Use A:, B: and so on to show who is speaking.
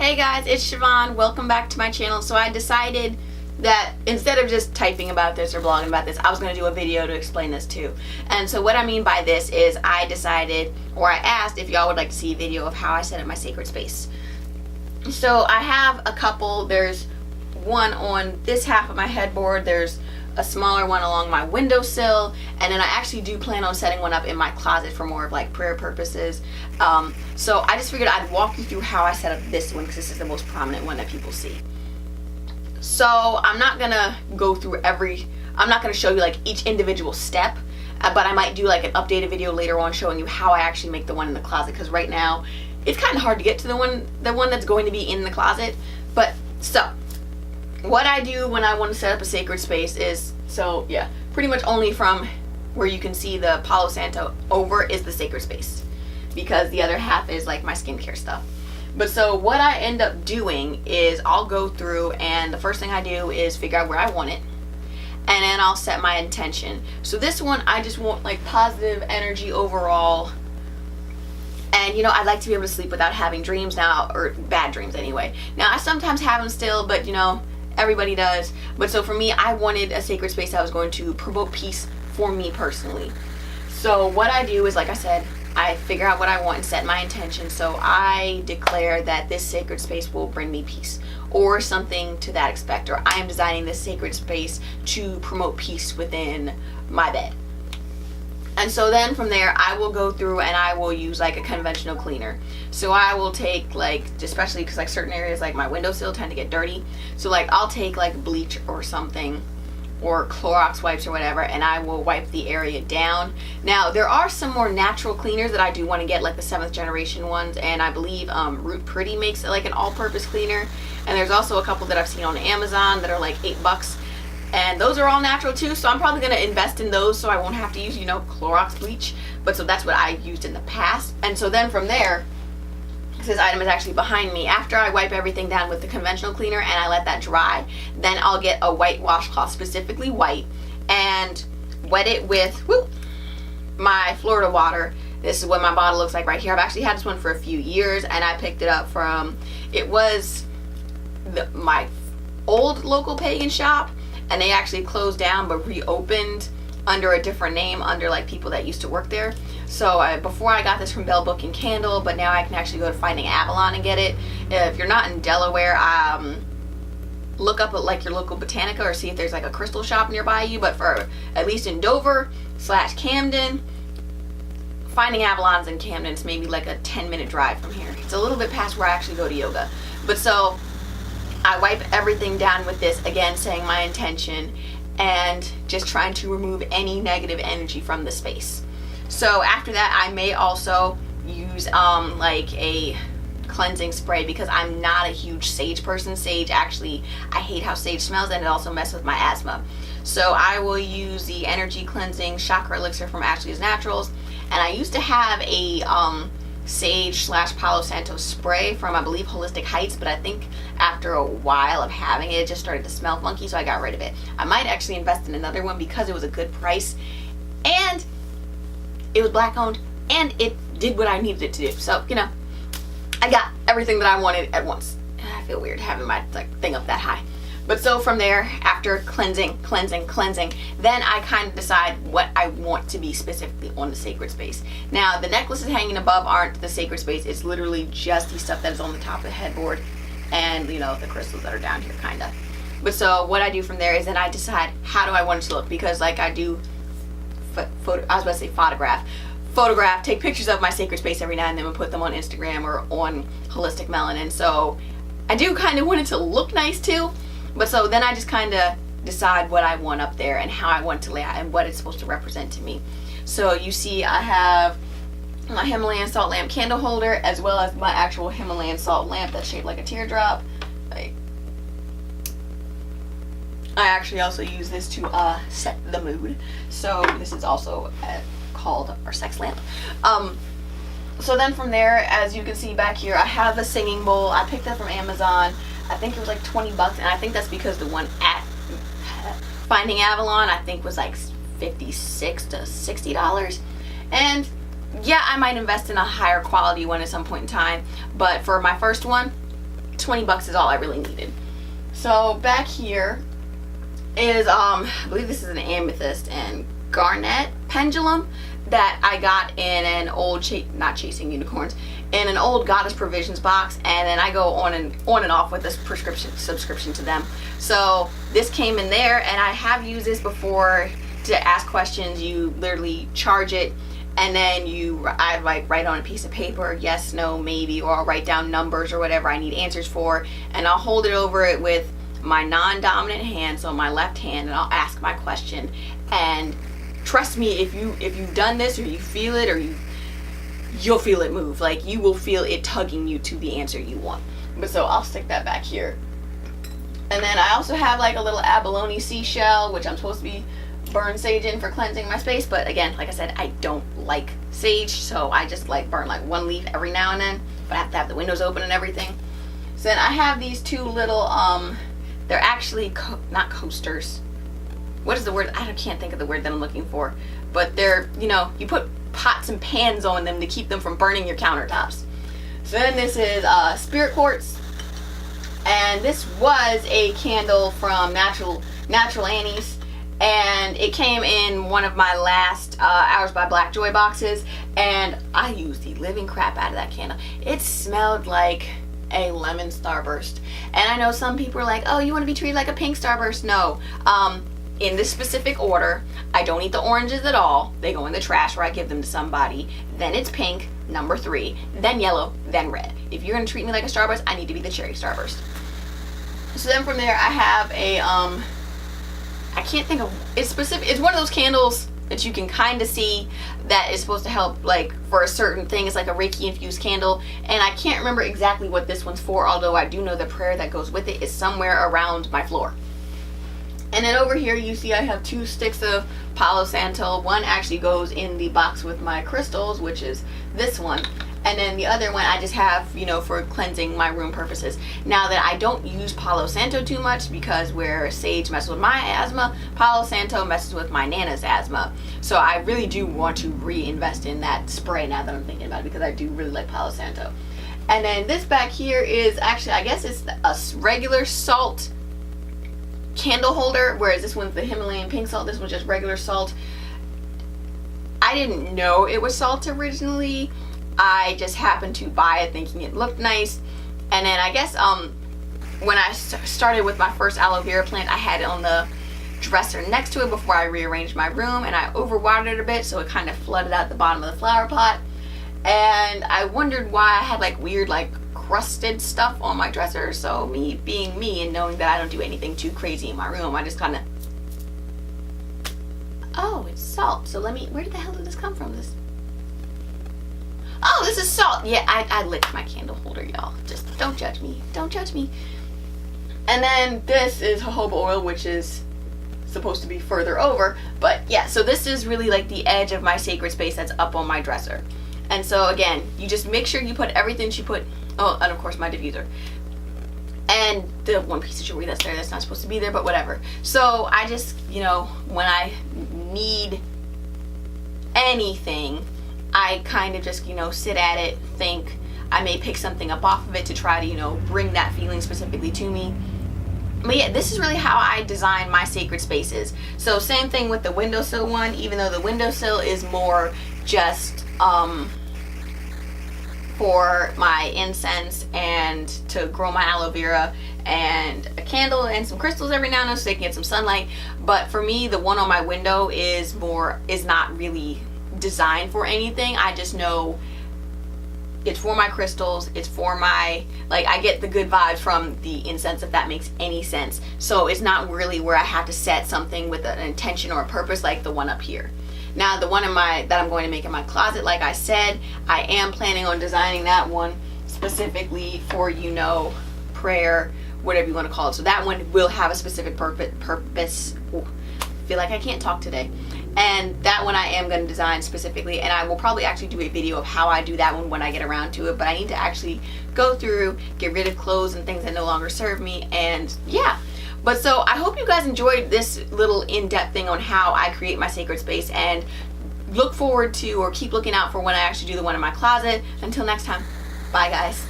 A: Hey guys, it's Siobhan. Welcome back to my channel. So I decided that instead of just typing about this or blogging about this, I was going to do a video to explain this too. And so what I mean by this is I decided, or I asked if y'all would like to see a video of how I set up my sacred space. So I have a couple. There's one on this half of my headboard. There's a smaller one along my windowsill, and then I actually do plan on setting one up in my closet for more of like prayer purposes. So I just figured I'd walk you through how I set up this one because this is the most prominent one that people see. So I'm not gonna go through I'm not gonna show you like each individual step, but I might do like an updated video later on showing you how I actually make the one in the closet, because right now it's kind of hard to get to the one that's going to be in the closet. But so what I do when I want to set up a sacred space is, so yeah, pretty much only from where you can see the Palo Santo over is the sacred space, because the other half is like my skincare stuff. But so what I end up doing is I'll go through, and the first thing I do is figure out where I want it, and then I'll set my intention. So this one, I just want like positive energy overall. And you know, I'd like to be able to sleep without having dreams now, or bad dreams anyway. Now I sometimes have them still, but you know, everybody does. But so for me, I wanted a sacred space that was going to promote peace for me personally. So what I do is, like I said, I figure out what I want and set my intention. So I declare that this sacred space will bring me peace, or something to that effect, or I am designing this sacred space to promote peace within my bed. And so then from there, I will go through and I will use like a conventional cleaner. So I will take like, especially because like certain areas like my windowsill tend to get dirty. So like I'll take like bleach or something, or Clorox wipes or whatever, and I will wipe the area down. Now there are some more natural cleaners that I do want to get, like the 7th generation ones, and I believe Root Pretty makes like an all-purpose cleaner. And there's also a couple that I've seen on Amazon that are like $8. And those are all natural too, so I'm probably going to invest in those so I won't have to use, you know, Clorox bleach. But so that's what I used in the past. And so then from there, this item is actually behind me. After I wipe everything down with the conventional cleaner and I let that dry, then I'll get a white washcloth, specifically white, and wet it with my Florida water. This is what my bottle looks like right here. I've actually had this one for a few years, and I picked it up from, it was my old local pagan shop, and they actually closed down but reopened under a different name, under like people that used to work there. So before I got this from Bell Book and Candle, but now I can actually go to Finding Avalon and get it. If you're not in Delaware, look up at like your local Botanica or see if there's like a crystal shop nearby you. But for at least in Dover / Camden, Finding Avalon's in Camden. It's maybe like a 10-minute drive from here. It's a little bit past where I actually go to yoga. But so I wipe everything down with this, again saying my intention and just trying to remove any negative energy from the space. So after that, I may also use like a cleansing spray, because I'm not a huge sage person. Sage, actually, I hate how sage smells, and it also messes with my asthma. So I will use the energy cleansing chakra elixir from Ashley's Naturals, and I used to have a sage / Palo Santo spray from, I believe, Holistic Heights, but I think after a while of having it, it just started to smell funky, so I got rid of it. I might actually invest in another one because it was a good price, and it was black owned, and it did what I needed it to do. So, you know, I got everything that I wanted at once. I feel weird having my like thing up that high. But so from there, after cleansing, then I kind of decide what I want to be specifically on the sacred space. Now, the necklaces hanging above aren't the sacred space. It's literally just the stuff that is on the top of the headboard, and, you know, the crystals that are down here, kind of. But so what I do from there is then I decide how do I want it to look, because like I do photograph, take pictures of my sacred space every now and then and put them on Instagram or on Holistic Melanin. So I do kind of want it to look nice too. But so then I just kind of decide what I want up there and how I want to lay out and what it's supposed to represent to me. So you see I have my Himalayan salt lamp candle holder, as well as my actual Himalayan salt lamp that's shaped like a teardrop. I actually also use this to set the mood. So this is also called our sex lamp. So then from there, as you can see back here, I have a singing bowl. I picked that from Amazon. I think it was like $20, and I think that's because the one at Finding Avalon I think was like $56 to $60. And yeah, I might invest in a higher quality one at some point in time, but for my first one, $20 is all I really needed. So back here is I believe this is an amethyst and garnet pendulum that I got in an old not chasing unicorns, in an old Goddess Provisions box, and then I go on and off with this subscription to them. So this came in there, and I have used this before to ask questions. You literally charge it, and then I write on a piece of paper, yes, no, maybe, or I'll write down numbers or whatever I need answers for, and I'll hold it over it with my non-dominant hand, so my left hand, and I'll ask my question. And trust me, if you've done this, or you feel it, or you'll feel it move. Like, you will feel it tugging you to the answer you want. But so I'll stick that back here. And then I also have like a little abalone seashell, which I'm supposed to be burn sage in for cleansing my space. But again, like I said, I don't like sage, so I just like burn like one leaf every now and then. But I have to have the windows open and everything. So then I have these two little, they're actually not coasters. What is the word? I can't think of the word that I'm looking for. But they're, you put pots and pans on them to keep them from burning your countertops. So then this is spirit quartz, and this was a candle from Natural Annie's, and it came in one of my last Hours by Black Joy boxes, and I used the living crap out of that candle. It smelled like a lemon starburst, and I know some people are like, oh, you want to be treated like a pink starburst? No. In this specific order, I don't eat the oranges at all. They go in the trash, or I give them to somebody. Then it's pink, number 3, then yellow, then red. If you're gonna treat me like a starburst, I need to be the cherry starburst. So then from there, I have a I can't think of, it's specific. It's one of those candles that you can kind of see that is supposed to help like for a certain thing. It's like a Reiki infused candle, and I can't remember exactly what this one's for, although I do know the prayer that goes with it is somewhere around my floor. And then over here you see I have 2 sticks of Palo Santo. One actually goes in the box with my crystals, which is this one. And then the other one I just have, for cleansing my room purposes. Now that I don't use Palo Santo too much, because where sage messes with my asthma, Palo Santo messes with my Nana's asthma. So I really do want to reinvest in that spray now that I'm thinking about it, because I do really like Palo Santo. And then this back here is actually, I guess it's a regular salt candle holder, whereas this one's the Himalayan pink salt. This one's just regular salt. I didn't know it was salt originally. I just happened to buy it thinking it looked nice, and then I guess when I started with my first aloe vera plant, I had it on the dresser next to it before I rearranged my room, and I overwatered it a bit, so it kind of flooded out the bottom of the flower pot. And I wondered why I had like weird like crusted stuff on my dresser. So me being me and knowing that I don't do anything too crazy in my room, I just kind of, oh, it's salt. So where the hell did this come from? Oh, this is salt. Yeah, I licked my candle holder, y'all. Just don't judge me. Don't judge me. And then this is jojoba oil, which is supposed to be further over. But yeah, so this is really like the edge of my sacred space that's up on my dresser. And so again, you just make sure you put everything oh, and of course my diffuser. And the one piece of jewelry that's there that's not supposed to be there, but whatever. So I just, when I need anything, I kind of just, sit at it, think. I may pick something up off of it to try to, bring that feeling specifically to me. But yeah, this is really how I design my sacred spaces. So same thing with the windowsill one, even though the windowsill is more just for my incense and to grow my aloe vera and a candle and some crystals every now and then so they can get some sunlight. But for me, the one on my window is not really designed for anything. I just know it's for my crystals, it's for my, I get the good vibes from the incense, if that makes any sense. So it's not really where I have to set something with an intention or a purpose like the one up here. Now the one that I'm going to make in my closet, like I said, I am planning on designing that one specifically for, prayer, whatever you want to call it. So that one will have a specific purpose. Ooh, I feel like I can't talk today. And that one I am going to design specifically, and I will probably actually do a video of how I do that one when I get around to it. But I need to actually go through, get rid of clothes and things that no longer serve me, and yeah. But so I hope you guys enjoyed this little in-depth thing on how I create my sacred space, and look forward to, or keep looking out for when I actually do the one in my closet. Until next time, bye guys.